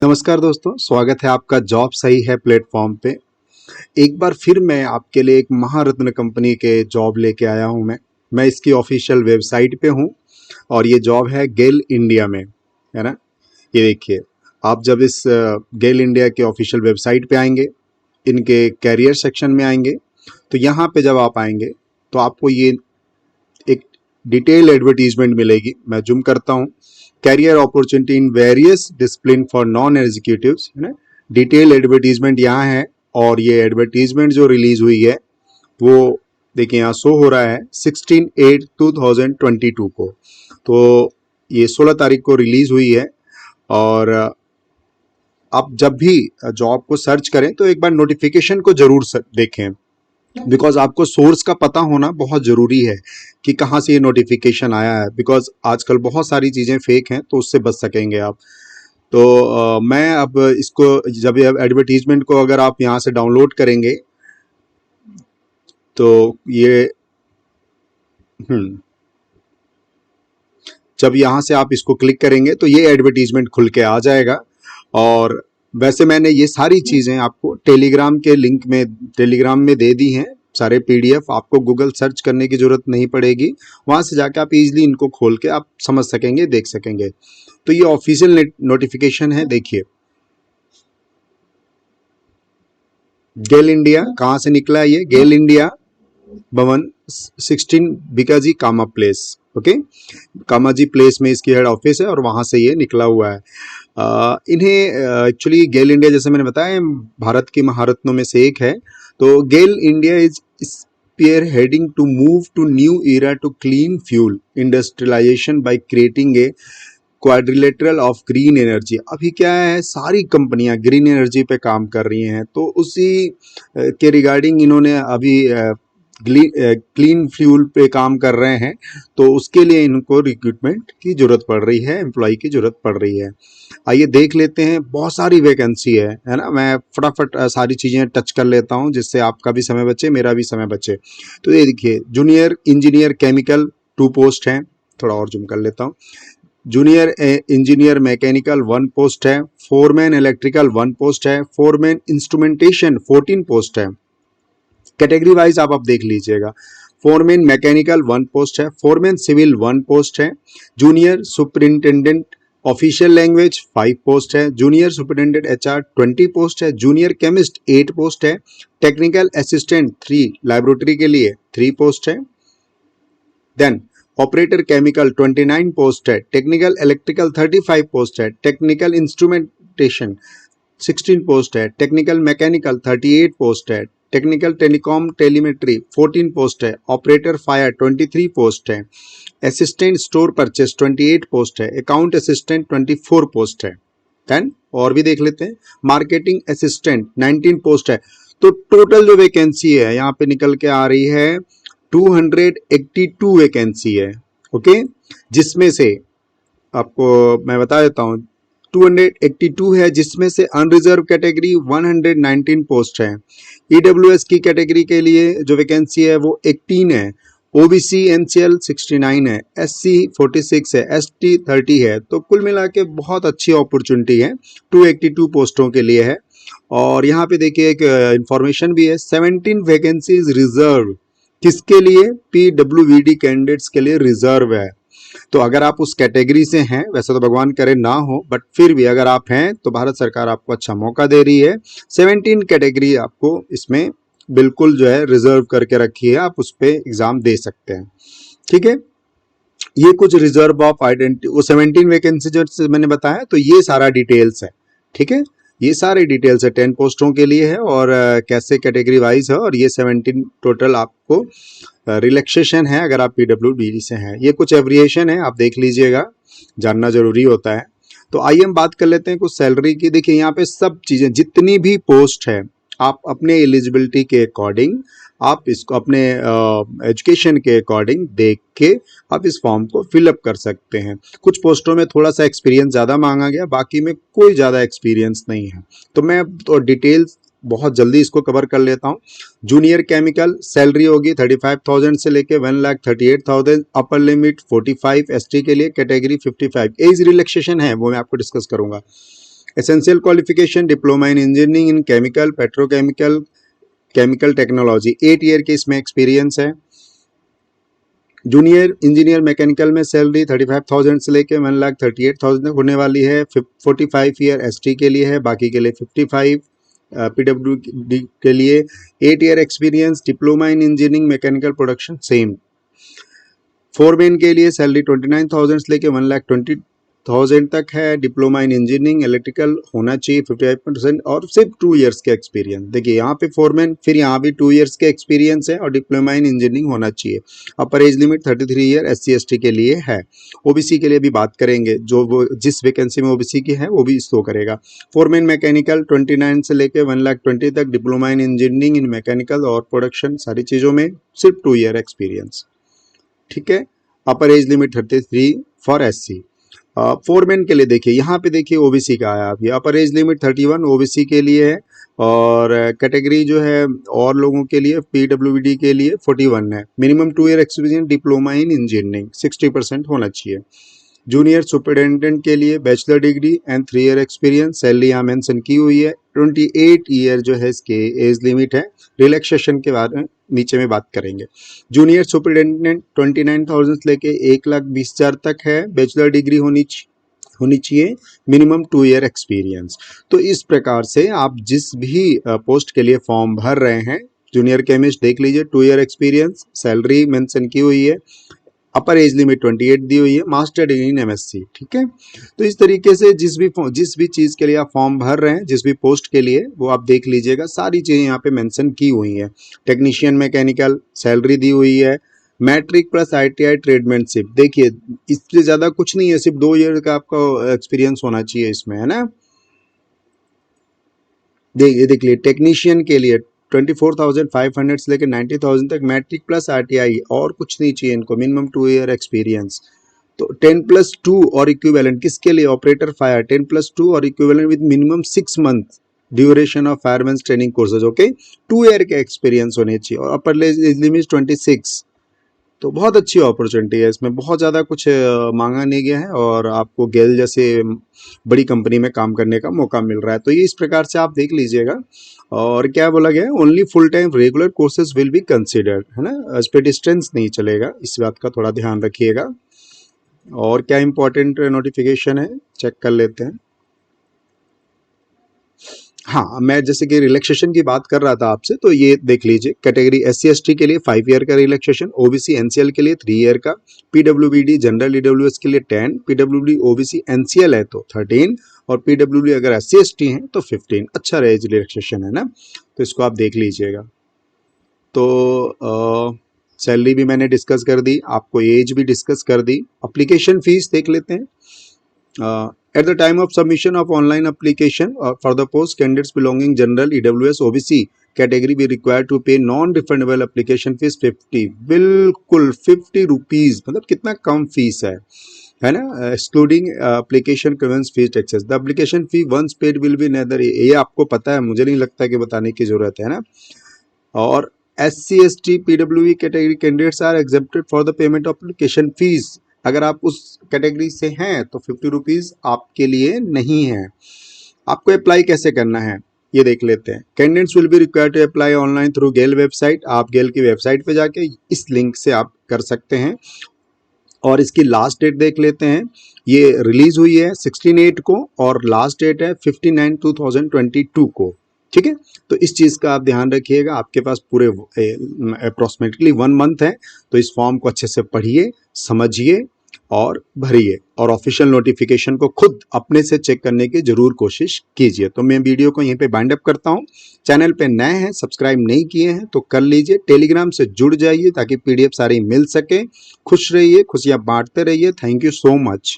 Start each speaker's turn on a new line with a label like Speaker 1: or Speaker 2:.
Speaker 1: नमस्कार दोस्तों, स्वागत है आपका जॉब सही है प्लेटफॉर्म पे। एक बार फिर मैं आपके लिए एक महारत्न कंपनी के जॉब लेके आया हूं। मैं इसकी ऑफिशियल वेबसाइट पे हूं और ये जॉब है गेल इंडिया में, है ना। ये देखिए, आप जब इस गेल इंडिया के ऑफिशियल वेबसाइट पे आएंगे, इनके कैरियर सेक्शन में आएंगे, तो यहाँ पे जब आप आएंगे तो आपको ये एक डिटेल एडवर्टीजमेंट मिलेगी। मैं जूम करता हूँ। Career opportunity in various discipline for non executives, है ना। डिटेल एडवर्टीजमेंट यहाँ है और ये एडवर्टीजमेंट जो रिलीज हुई है वो देखिए यहाँ शो हो रहा है 16/8/2022 को। तो ये 16 तारीख को रिलीज हुई है। और आप जब भी जॉब को सर्च करें तो एक बार नोटिफिकेशन को जरूर देखें, बिकॉज आपको सोर्स का पता होना बहुत ज़रूरी है कि कहाँ से ये नोटिफिकेशन आया है। बिकॉज आजकल बहुत सारी चीज़ें फेक हैं, तो उससे बच सकेंगे आप। तो मैं अब इसको जब एडवर्टीजमेंट को अगर आप यहाँ से डाउनलोड करेंगे तो ये जब यहाँ से आप इसको क्लिक करेंगे तो ये एडवर्टीजमेंट खुल के आ जाएगा। और वैसे मैंने ये सारी चीज़ें आपको टेलीग्राम में दे दी हैं। सारे पीडीएफ आपको गूगल सर्च करने की जरूरत नहीं पड़ेगी, वहाँ से जाके आप इजीली इनको खोल के आप समझ सकेंगे, देख सकेंगे। तो ये ऑफिशियल नोटिफिकेशन है। देखिए, गेल इंडिया कहाँ से निकला है? ये गेल इंडिया भवन 16 बिकाजी कामा प्लेस, ओके, कामाजी प्लेस में इसकी हेड ऑफिस है और वहां से ये निकला हुआ है। इन्हें एक्चुअली गेल इंडिया, जैसे मैंने बताया, भारत की महारत्नों में से एक है। तो GAIL India is spearheading to move to new era to clean fuel industrialisation by creating a quadrilateral of green energy. अभी क्या है, सारी कंपनियां ग्रीन एनर्जी पे काम कर रही हैं, तो उसी के रिगार्डिंग इन्होंने अभी क्लीन फ्यूल पे काम कर रहे हैं। तो उसके लिए इनको रिक्रूटमेंट की जरूरत पड़ रही है, एम्प्लॉय की जरूरत पड़ रही है। आइए देख लेते हैं, बहुत सारी वैकेंसी है ना। मैं फटाफट सारी चीज़ें टच कर लेता हूं जिससे आपका भी समय बचे, मेरा भी समय बचे। तो ये देखिए, जूनियर इंजीनियर केमिकल 2 पोस्ट हैं। थोड़ा और जूम कर लेता हूँ। जूनियर इंजीनियर मैकेनिकल 1 पोस्ट है। फोरमैन इलेक्ट्रिकल 1 पोस्ट है। फोरमैन इंस्ट्रूमेंटेशन 14 पोस्ट है। कैटेगरी वाइज आप देख लीजिएगा। फोरमैन मैकेनिकल 1 पोस्ट है। फोरमैन सिविल 1 पोस्ट है। Junior superintendent official language 5 post है। जूनियर सुपरिंटेंडेंट एचआर 20 पोस्ट है। जूनियर केमिस्ट 8 पोस्ट है। टेक्निकल असिस्टेंट 3 लैबोरेटरी के लिए 3 पोस्ट है। देन ऑपरेटर केमिकल 29 पोस्ट है। टेक्निकल इलेक्ट्रिकल 35 पोस्ट है। टेक्निकल इंस्ट्रूमेंटेशन 16 पोस्ट है। टेक्निकल मैकेनिकल 38 पोस्ट है। टेक्निकल टेलीकॉम टेलीमेट्री 14 पोस्ट है। ऑपरेटर फायर 23 पोस्ट है। असिस्टेंट स्टोर परचेस 28 पोस्ट है। अकाउंट असिस्टेंट 24 पोस्ट है। देन और भी देख लेते हैं। मार्केटिंग असिस्टेंट 19 पोस्ट है। तो टोटल जो वैकेंसी है यहाँ पे निकल के आ रही है 282 वैकेंसी है, ओके। जिसमें से आपको मैं बता देता हूँ 282 है, जिसमें से अनरिजर्व कैटेगरी 119 पोस्ट है। ईडब्ल्यूएस की कैटेगरी के लिए जो वैकेंसी है वो 18 है। ओबीसी एनसीएल 69 है। एससी 46 है। एसटी 30 है। तो कुल मिला के बहुत अच्छी अपॉर्चुनिटी है, 282 पोस्टों के लिए है। और यहाँ पे देखिए एक इंफॉर्मेशन भी है, 17 वैकेंसीज रिजर्व। किसके लिए? पीडब्ल्यूबीडी कैंडिडेट्स के लिए रिजर्व है। तो अगर आप उस कैटेगरी से हैं, वैसे तो भगवान करे ना हो, बट फिर भी अगर आप हैं तो भारत सरकार आपको अच्छा मौका दे रही है। 17 कैटेगरी आपको इसमें बिल्कुल जो है रिजर्व करके रखी है, आप उस पर एग्जाम दे सकते हैं, ठीक है। ये कुछ रिजर्व ऑफ आइडेंटिटी, वो 17 वैकेंसी जो मैंने बताया, तो ये सारा डिटेल्स है, ठीक है। ये सारे डिटेल्स है 10 पोस्टों के लिए है और कैसे कैटेगरी वाइज है। और ये 17 टोटल आपको रिलैक्सेशन है अगर आप पीडब्ल्यूडी से हैं। ये कुछ एवरिएशन है, आप देख लीजिएगा, जानना जरूरी होता है। तो आइए हम बात कर लेते हैं कुछ सैलरी की। देखिए यहाँ पे सब चीज़ें, जितनी भी पोस्ट है, आप अपने एलिजिबिलिटी के अकॉर्डिंग, आप इसको अपने एजुकेशन के अकॉर्डिंग देख के आप इस फॉर्म को फिलअप कर सकते हैं। कुछ पोस्टों में थोड़ा सा एक्सपीरियंस ज़्यादा मांगा गया, बाकी में कोई ज़्यादा एक्सपीरियंस नहीं है। तो मैं तो डिटेल्स बहुत जल्दी इसको कवर कर लेता हूँ। जूनियर केमिकल सैलरी होगी 35,000 से लेके 1,38,000। Upper limit 45। एसटी के लिए कैटेगरी 55। एज रिलैक्सेशन है वो मैं आपको डिस्कस करूंगा। Essential qualification diploma in engineering in chemical petrochemical chemical technology 8 year के इसमें एक्सपीरियंस है। जूनियर इंजीनियर मैकेनिकल में सैलरी 35,000 से लेके 1,38,000 तक होने वाली है। 45 ईयर एसटी के लिए है, बाकी के लिए 55 पीडब्ल्यूडी के लिए। 8 year experience diploma in engineering mechanical production same. Foreman के लिए सैलरी 29,000 से लेके 1,20,000 तक है। डिप्लोमा इन इंजीनियरिंग इलेक्ट्रिकल होना चाहिए 55% और सिर्फ 2 इयर्स के एक्सपीरियंस। देखिए यहाँ पे फोरमैन, फिर यहाँ भी 2 इयर्स के एक्सपीरियंस है और डिप्लोमा इन इंजीनियरिंग होना चाहिए। अपर age limit 33 year SC ST के लिए है। ओबीसी के लिए भी बात करेंगे, जो वो जिस वैकेंसी में ओबीसी की है वो भी शो करेगा। फोरमैन मैकेनिकल 29 से लेके 1,20,000 तक। Diploma in engineering in mechanical और प्रोडक्शन सारी चीज़ों में सिर्फ 2 ईयर एक्सपीरियंस, ठीक है। अपर age limit 33 for SC। Foreman के लिए देखिए, यहाँ पे देखिए ओबीसी का आया अभी। अपर एज लिमिट 31 ओबीसी के लिए है और कैटेगरी जो है और लोगों के लिए पीडब्ल्यूडी के लिए 41 है। Minimum 2 year experience diploma in engineering 60% होना चाहिए। जूनियर सुपरिटेंडेंट के लिए bachelor degree and 3 year experience. Salary यहाँ मेंशन की हुई है। 28 ईयर जो है इसके एज लिमिट है। रिलैक्सेशन के बारे में नीचे में बात करेंगे। जूनियर सुपरिटेंडेंट 29,000 से लेके 1,20,000 तक है। बैचलर डिग्री होनी चाहिए। Minimum 2 year experience. तो इस प्रकार से आप जिस भी पोस्ट के लिए फॉर्म भर रहे हैं, जूनियर केमिस्ट देख लीजिए 2 ईयर एक्सपीरियंस, सैलरी मेंशन की हुई है। अपर एज लिमिट 28 दी हुई है। मास्टर डिग्री इन MSc, ठीक है। तो इस तरीके से जिस भी चीज़ के लिए आप फॉर्म भर रहे हैं, जिस भी पोस्ट के लिए, वो आप देख लीजिएगा। सारी चीज़ें यहाँ पे मेंशन की हुई हैं। टेक्नीशियन मैकेनिकल सैलरी दी हुई है। मैट्रिक प्लस ITI ट्रेडमैनशिप, देखिए इससे ज़्यादा कुछ नहीं है, सिर्फ 2 ईयर का आपका एक्सपीरियंस होना चाहिए इसमें, है ना। देख लिए टेक्नीशियन के लिए 24,500 से लेकर 90,000 तक। मैट्रिक प्लस ITI, और कुछ नहीं चाहिए इनको। Minimum 2 year experience. तो 10+2 और इक्विवेलेंट किसके लिए? ऑपरेटर फायर 10+2 और equivalent with minimum 6 month duration of fireman training courses, okay. 2 year के एक्सपीरियंस होने चाहिए। और अपर एज लिमिट 26। तो बहुत अच्छी अपॉर्चुनिटी है इसमें, बहुत ज़्यादा कुछ मांगा नहीं गया है और आपको गेल जैसे बड़ी कंपनी में काम करने का मौका मिल रहा है। तो ये इस प्रकार से आप देख लीजिएगा। और क्या बोला गया है? Only full time regular courses will be considered, है ना। इस पे डिस्टेंस नहीं चलेगा, इस बात का थोड़ा ध्यान रखिएगा। और क्या इंपॉर्टेंट नोटिफिकेशन है चेक कर लेते हैं। हाँ, मैं जैसे कि रिलैक्सेशन की बात कर रहा था आपसे, तो ये देख लीजिए। कैटेगरी SC ST के लिए 5 ईयर का रिलैक्सेशन। OBC NCL के लिए 3 ईयर का। PWBD जनरल EWS के लिए 10। PWD OBC NCL है तो 13 और PWD अगर SC ST हैं तो 15। अच्छा रेज रिलैक्सेशन है ना, तो इसको आप देख लीजिएगा। तो सैलरी भी मैंने डिस्कस कर दी, आपको एज भी डिस्कस कर दी। अप्लीकेशन फीस देख लेते हैं। At the time of submission of online application for the post, candidates belonging general EWS OBC category be required to pay non-refundable application fees 50, बिल्कुल 50 रुपीज, मतलब कितना कम फीस है ना। Excluding application conveyance fees taxes. The application fee once paid will be neither, ये आपको पता है, मुझे नहीं लगता कि बताने की जरूरत है ना। और SC ST PWE category candidates are exempted for the payment of application fees. अगर आप उस कैटेगरी से हैं तो 50 रुपीज़ आपके लिए नहीं है। आपको अप्लाई कैसे करना है ये देख लेते हैं। Candidates will be required to apply online through GAIL website. आप गेल की वेबसाइट पे जाके इस लिंक से आप कर सकते हैं। और इसकी लास्ट डेट देख लेते हैं। ये रिलीज हुई है 16/8 को और लास्ट डेट है 15/9/2022 को, ठीक है। तो इस चीज़ का आप ध्यान रखिएगा। आपके पास पूरे अप्रोक्सीमेटली 1 मंथ है, तो इस फॉर्म को अच्छे से पढ़िए, समझिए और भरिए। और ऑफिशियल नोटिफिकेशन को खुद अपने से चेक करने की जरूर कोशिश कीजिए। तो मैं वीडियो को यहीं पे बाइंड अप करता हूँ। चैनल पे नए हैं, सब्सक्राइब नहीं किए हैं तो कर लीजिए। टेलीग्राम से जुड़ जाइए ताकि PDF सारी मिल सके। खुश रहिए, खुशियाँ बांटते रहिए। Thank you so much.